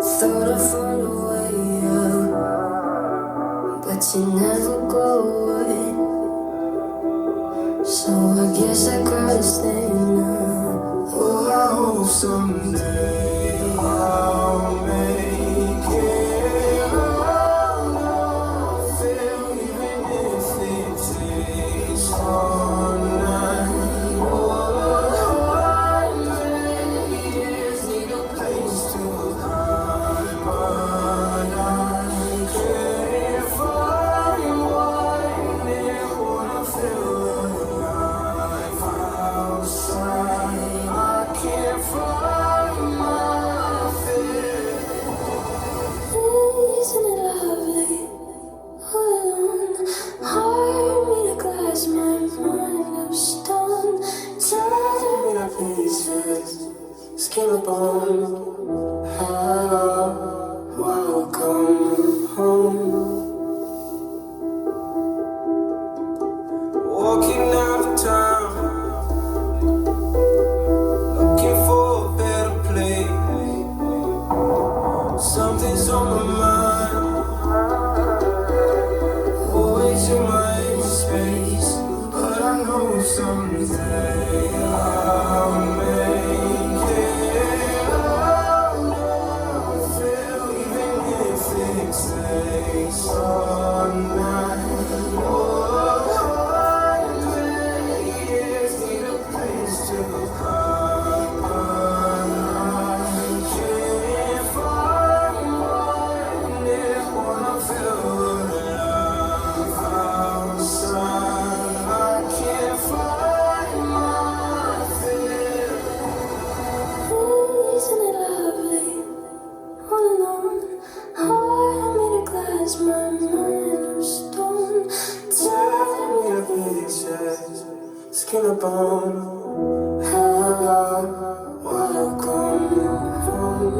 Thought I found a way out, but you never go away. So I guess I gotta stay now. Oh, I hope someday I'll make it around. I feel even if it takes all night. Oh, I just need a place to hide, but I can't find one near when I feel alive outside. I can't find my fear. Isn't it lovely? All alone, heart made of glass, my mind of stone. Tear me to pieces, skin and bone. Hello, welcome home. Walking out of town, looking for a better place. Something's on my mind, always in my space. But I know someday I'll make it out. I feel even if it takes all night. Oh, I just need a place to hide, but I can't find one near when I feel alive outside. I can't find my fear. Isn't it lovely? All alone, heart made of glass, my mind of stone. Tear me to pieces, skin and bone. Hello, welcome home.